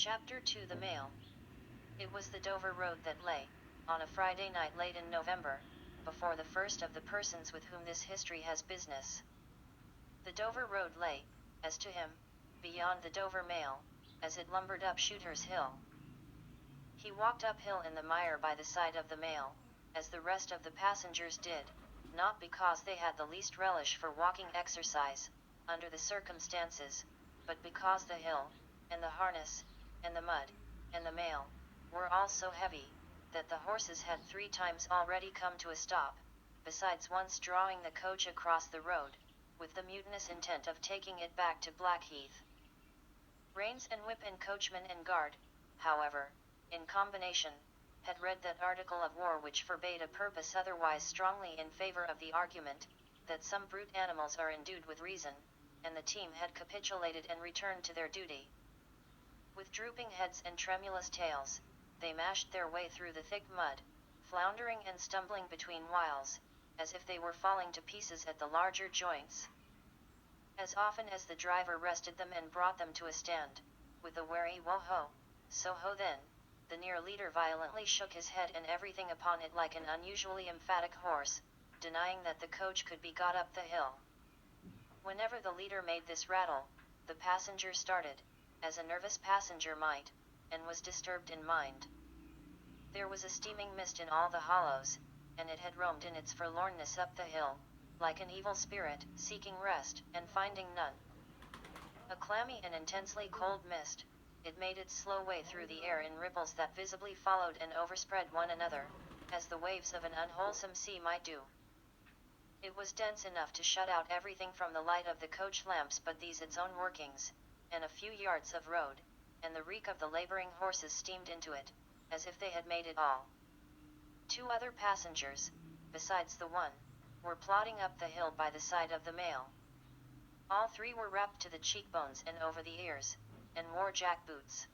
Chapter 2: The Mail. It was the Dover road that lay, on a Friday night late in November, before the first of the persons with whom this history has business. The Dover road lay, as to him, beyond the Dover Mail, as it lumbered up Shooter's Hill. He walked uphill in the mire by the side of the mail, as the rest of the passengers did, not because they had the least relish for walking exercise, under the circumstances, but because the hill, and the harness, and the mud, and the mail, were all so heavy, that the horses had 3 times already come to a stop, besides once drawing the coach across the road, with the mutinous intent of taking it back to Blackheath. Reins and whip and coachman and guard, however, in combination, had read that article of war which forbade a purpose otherwise strongly in favor of the argument, that some brute animals are endued with reason, and the team had capitulated and returned to their duty. With drooping heads and tremulous tails, they mashed their way through the thick mud, floundering and stumbling between whiles, as if they were falling to pieces at the larger joints. As often as the driver rested them and brought them to a stand, with a wary "Wo-ho, so-ho then," the near leader violently shook his head and everything upon it like an unusually emphatic horse, denying that the coach could be got up the hill. Whenever the leader made this rattle, the passenger started, as a nervous passenger might, and was disturbed in mind. There was a steaming mist in all the hollows, and it had roamed in its forlornness up the hill, like an evil spirit, seeking rest, and finding none. A clammy and intensely cold mist, it made its slow way through the air in ripples that visibly followed and overspread one another, as the waves of an unwholesome sea might do. It was dense enough to shut out everything from the light of the coach lamps but these its own workings, and a few yards of road, and the reek of the laboring horses steamed into it, as if they had made it all. 2 other passengers, besides the one, were plodding up the hill by the side of the mail. All 3 were wrapped to the cheekbones and over the ears, and wore jack boots.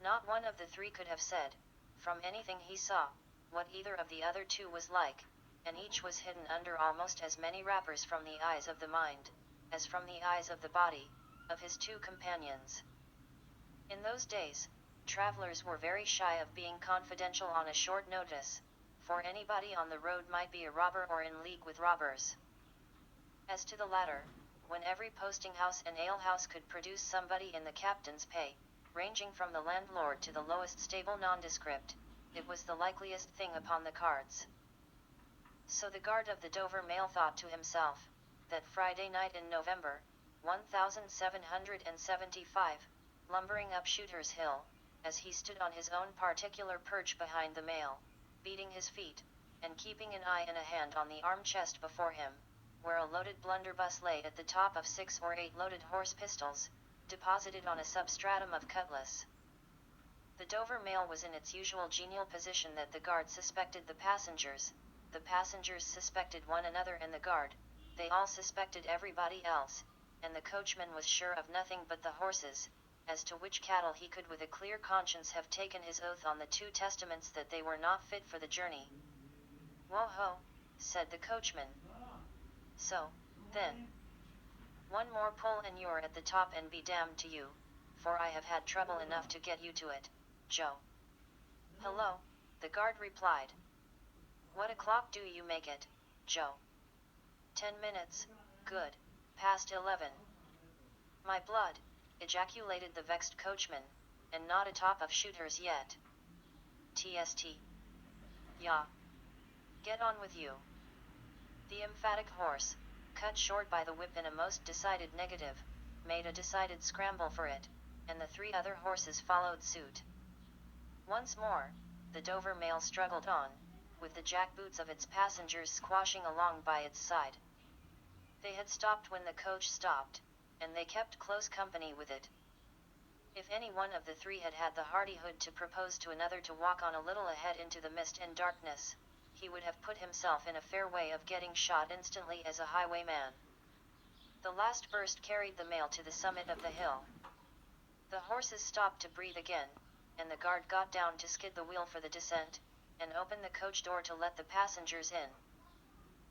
Not one of the 3 could have said, from anything he saw, what either of the other 2 was like, and each was hidden under almost as many wrappers from the eyes of the mind, as from the eyes of the body, of his 2 companions. In those days, travelers were very shy of being confidential on a short notice, for anybody on the road might be a robber or in league with robbers. As to the latter, when every posting-house and alehouse could produce somebody in the captain's pay, ranging from the landlord to the lowest stable nondescript, it was the likeliest thing upon the cards. So the guard of the Dover Mail thought to himself, that Friday night in November, 1775, lumbering up Shooter's Hill, as he stood on his own particular perch behind the mail, beating his feet, and keeping an eye and a hand on the arm-chest before him, where a loaded blunderbuss lay at the top of 6 or 8 loaded horse pistols, deposited on a substratum of cutlass. The Dover Mail was in its usual genial position that the guard suspected the passengers suspected one another and the guard, they all suspected everybody else, and the coachman was sure of nothing but the horses, as to which cattle he could with a clear conscience have taken his oath on the 2 testaments that they were not fit for the journey. "Wo-ho," said the coachman. "So, then. One more pull and you're at the top and be damned to you, for I have had trouble enough to get you to it, Joe." "Hello," the guard replied. "What o'clock do you make it, Joe?" 10 minutes, good, past 11. "My blood," ejaculated the vexed coachman, "and not atop of Shooters yet. Tst. Ya. Get on with you." The emphatic horse, cut short by the whip in a most decided negative, made a decided scramble for it, and the 3 other horses followed suit. Once more, the Dover Mail struggled on, with the jack-boots of its passengers squashing along by its side. They had stopped when the coach stopped, and they kept close company with it. If any one of the 3 had had the hardihood to propose to another to walk on a little ahead into the mist and darkness, he would have put himself in a fair way of getting shot instantly as a highwayman. The last burst carried the mail to the summit of the hill. The horses stopped to breathe again, and the guard got down to skid the wheel for the descent, and open the coach door to let the passengers in.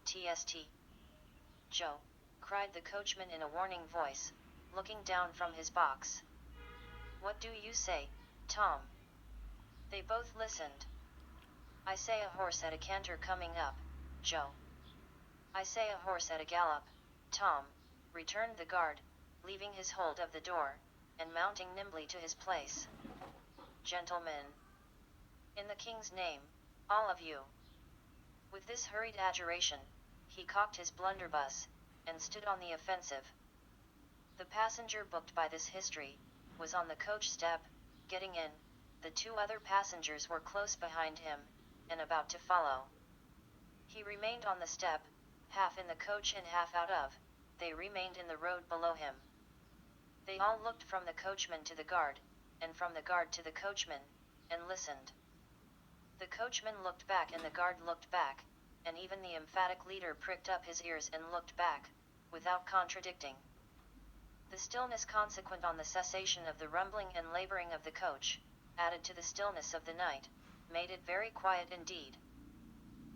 "Tst. Joe," cried the coachman in a warning voice, looking down from his box. What do you say, Tom? They both listened. I say a horse at a canter coming up, Joe. I say a horse at a gallop, Tom, returned the guard, leaving his hold of the door, and mounting nimbly to his place. Gentlemen, in the king's name, all of you. With this hurried adjuration, he cocked his blunderbuss, and stood on the offensive. The passenger booked by this history was on the coach step, getting in. The two other passengers were close behind him, and about to follow. He remained on the step, half in the coach and half out of. They remained in the road below him. They all looked from the coachman to the guard, and from the guard to the coachman, and listened. The coachman looked back and the guard looked back, and even the emphatic leader pricked up his ears and looked back, without contradicting. The stillness consequent on the cessation of the rumbling and laboring of the coach, added to the stillness of the night, made it very quiet indeed.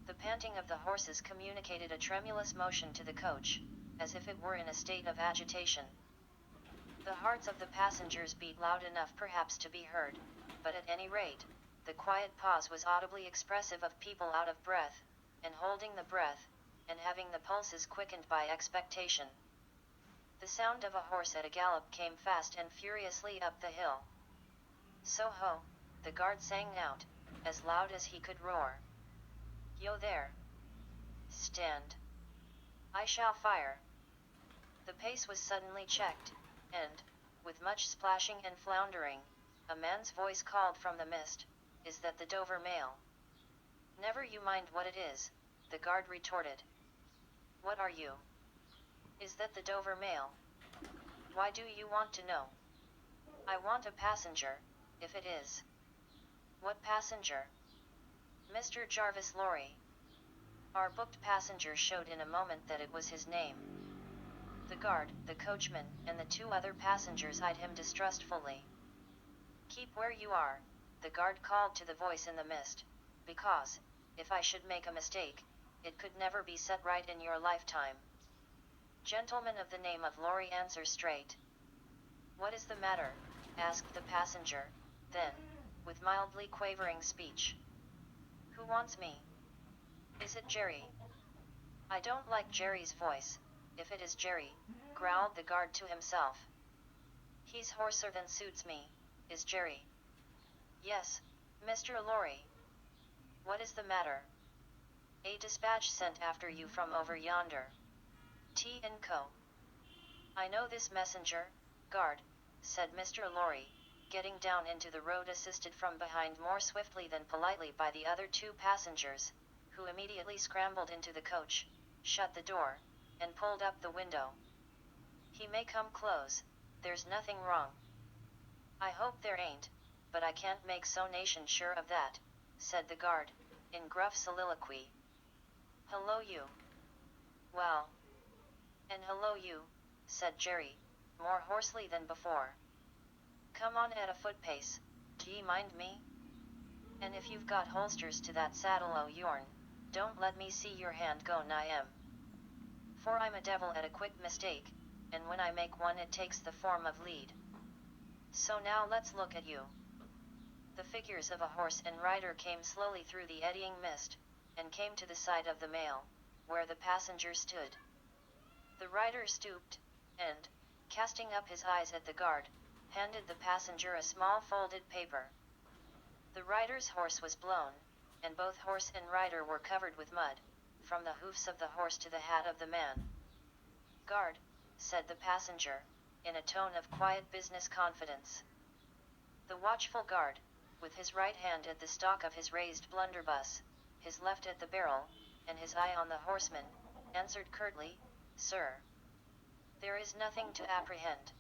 The panting of the horses communicated a tremulous motion to the coach, as if it were in a state of agitation. The hearts of the passengers beat loud enough perhaps to be heard, but at any rate, the quiet pause was audibly expressive of people out of breath, and holding the breath, and having the pulses quickened by expectation. The sound of a horse at a gallop came fast and furiously up the hill. So-ho, the guard sang out, as loud as he could roar. Yo there! Stand! I shall fire! The pace was suddenly checked, and, with much splashing and floundering, a man's voice called from the mist, Is that the Dover mail? Never you mind what it is, the guard retorted. What are you? Is that the Dover mail? Why do you want to know? I want a passenger, if it is. What passenger? Mr. Jarvis Lorry. Our booked passenger showed in a moment that it was his name. The guard, the coachman, and the two other passengers eyed him distrustfully. Keep where you are, the guard called to the voice in the mist, because, if I should make a mistake, it could never be set right in your lifetime. Gentleman of the name of Lorry, answer straight. What is the matter? Asked the passenger, then, with mildly quavering speech. Who wants me? Is it Jerry? I don't like Jerry's voice. If it is Jerry, growled the guard to himself. He's hoarser than suits me, is Jerry. Yes, Mr. Lorry. What is the matter? A dispatch sent after you from over yonder. T & Co. I know this messenger, guard, said Mr. Lorry, getting down into the road assisted from behind more swiftly than politely by the other two passengers, who immediately scrambled into the coach, shut the door, and pulled up the window. He may come close, there's nothing wrong. I hope there ain't, but I can't make so nation sure of that, said the guard, in gruff soliloquy. Hello you. Well. And hello you, said Jerry, more hoarsely than before. Come on at a foot pace, d'ye mind me? And if you've got holsters to that saddle o' yourn, don't let me see your hand go nigh 'em. For I'm a devil at a quick mistake, and when I make one it takes the form of lead. So now let's look at you. The figures of a horse and rider came slowly through the eddying mist, and came to the side of the mail, where the passenger stood. The rider stooped, and, casting up his eyes at the guard, handed the passenger a small folded paper. The rider's horse was blown, and both horse and rider were covered with mud, from the hoofs of the horse to the hat of the man. Guard, said the passenger, in a tone of quiet business confidence. The watchful guard, with his right hand at the stock of his raised blunderbuss, his left at the barrel, and his eye on the horseman, answered curtly, Sir. There is nothing to apprehend.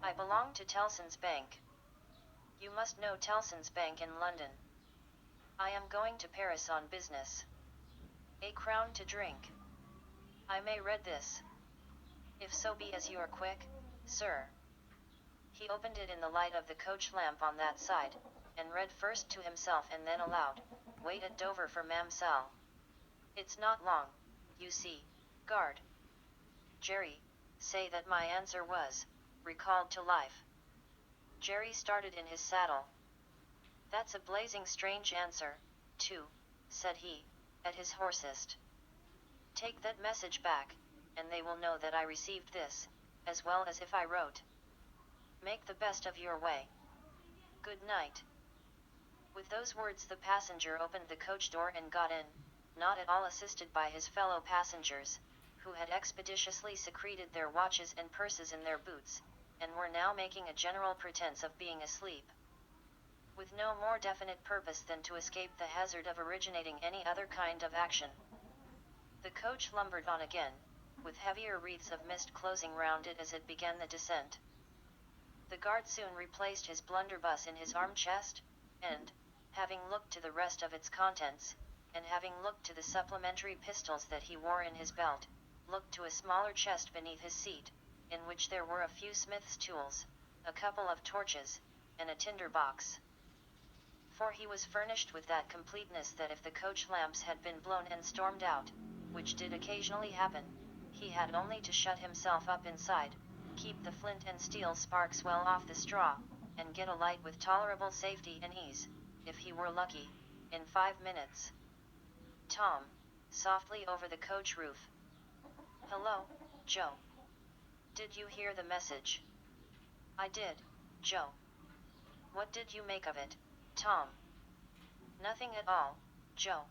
I belong to Tellson's Bank. You must know Tellson's Bank in London. I am going to Paris on business. A crown to drink. I may read this. If so be as you are quick, sir. He opened it in the light of the coach lamp on that side, and read first to himself and then aloud, Wait at Dover for Mamselle. It's not long, you see, guard. Jerry, say that my answer was, recalled to life. Jerry started in his saddle. "That's a blazing strange answer, too," said he, at his hoarsest. "Take that message back, and they will know that I received this, as well as if I wrote. Make the best of your way. Good night." With those words the passenger opened the coach door and got in, not at all assisted by his fellow passengers, who had expeditiously secreted their watches and purses in their boots, and were now making a general pretense of being asleep, with no more definite purpose than to escape the hazard of originating any other kind of action. The coach lumbered on again, with heavier wreaths of mist closing round it as it began the descent. The guard soon replaced his blunderbuss in his arm-chest, and, having looked to the rest of its contents, and having looked to the supplementary pistols that he wore in his belt, looked to a smaller chest beneath his seat, in which there were a few smith's tools, a couple of torches, and a tinder box. For he was furnished with that completeness that if the coach lamps had been blown and stormed out, which did occasionally happen, he had only to shut himself up inside, keep the flint and steel sparks well off the straw, and get a light with tolerable safety and ease, if he were lucky, in 5 minutes. Tom, softly over the coach roof. "Hello, Joe. Did you hear the message?" "I did, Joe." "What did you make of it, Tom?" "Nothing at all, Joe."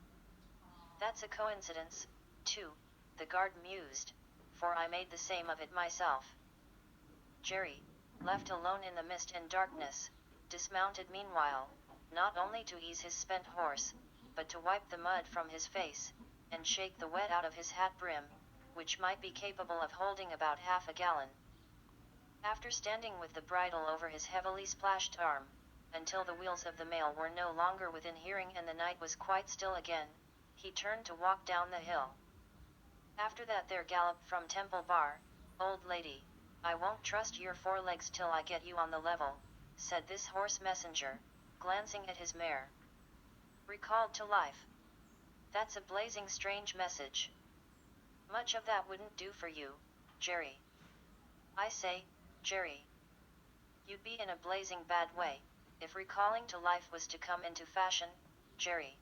"That's a coincidence, too," the guard mused, "for I made the same of it myself." Jerry, left alone in the mist and darkness, dismounted meanwhile, not only to ease his spent horse, but to wipe the mud from his face, and shake the wet out of his hat brim, which might be capable of holding about half a gallon. After standing with the bridle over his heavily splashed arm, until the wheels of the mail were no longer within hearing and the night was quite still again, he turned to walk down the hill. After that there galloped from Temple Bar, "Old lady, I won't trust your forelegs till I get you on the level," said this horse messenger, glancing at his mare. Recalled to life. "That's a blazing strange message. Much of that wouldn't do for you, Jerry. I say, Jerry. You'd be in a blazing bad way, if recalling to life was to come into fashion, Jerry."